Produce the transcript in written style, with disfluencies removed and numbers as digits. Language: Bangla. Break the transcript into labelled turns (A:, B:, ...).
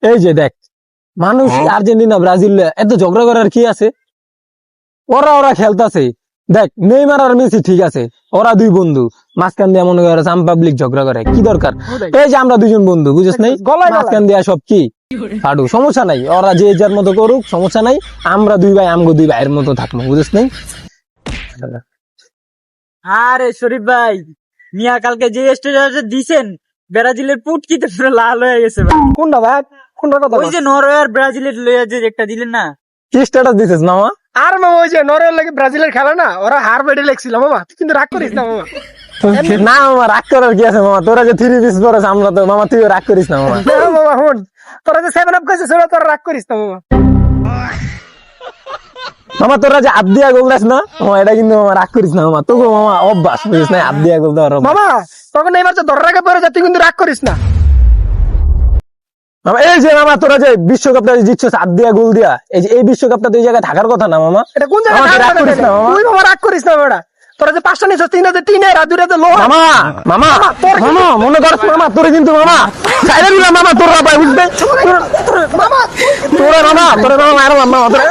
A: এই যে দেখ, মানুষ আর্জেন্টিনা ব্রাজিল এত ঝগড়া করার কি আছে? ওরা ওরা খেলতাছে। দেখ, নেইমার আর মেসি ঠিক আছে, ওরা দুই বন্ধু, মাঝখান দিয়ে মনে করে পাবলিক ঝগড়া করে, কি দরকার? এই যে আমরা দুজন বন্ধু, বুঝিস নাই, মাঝখান দিয়ে সব কি হাডু, সমস্যা নাই, ওরা যে যার মতো করুক, সমস্যা নাই, আমরা দুই ভাই আমগো দুই ভাইয়ের মতো থাকবো, বুঝিস নাই?
B: আরে শরীফ ভাই, মিয়া কালকে যে স্টেটাসে দিছেন, ব্রাজিলের পুটকিতে পুরো লাল হয়ে গেছে ভাই।
C: কোনটা ভাই, কোনটা কথা
B: ওই যে নরওয়ে আর ব্রাজিলের লইয়া যে একটা দিলেন না,
A: কি স্ট্যাটাস দিছিস মামা?
C: আর মামা ওই যে নরওয়ের লাগে ব্রাজিলের খেলা না, ওরা হার বেড়ে লেগছিল মামা, তুই কিন্তু রাগ করিস না মামা।
A: না মামা, রাগ করার কি আছে মামা? তোরা যে 3 পিস পরেছ, আমরা তো মামা, তুইও রাগ করিস না মামা।
C: না মামা হন, তোরা যে 7 আপ খাইছিস ওরা তোরা রাগ করিস না মামা।
A: মামা তোরা যে হাত দিয়া গোল দাস না মামা, এটা কিন্তু মামা রাগ করিস না মামা, তোকে মামা অভ্যাস, বুঝিস না, হাত দিয়া গোল দেওয়ার অভ্যাস।
C: মামা তখন এবার যে ধরে রাখা পরে যা, তুই কিন্তু রাগ করিস না
A: মামা এই যে মামা, তোরা যে বিশ্বকাপটা জিতছিস হাত দিয়া গোল দিয়া, এই যে এই বিশ্বকাপটা তো এই জায়গায় থাকার কথা না মামা।
C: এটা কোন জায়গায়
A: মামা, তুই রাগ করিস না মামা।
C: তুই মামা রাগ করিস না বেটা, তোরা যে 5টা নিছিস, 3 3 আর 2 লো
A: মামা মামা মামা, মনে করছ মামা, তোরে কিন্তু মামা ছাইরে দিলাম মামা, তোরা ভাই বুঝবে,
C: মামা
A: তোরা মামা, তোরা মামা মারো মামা তোরা।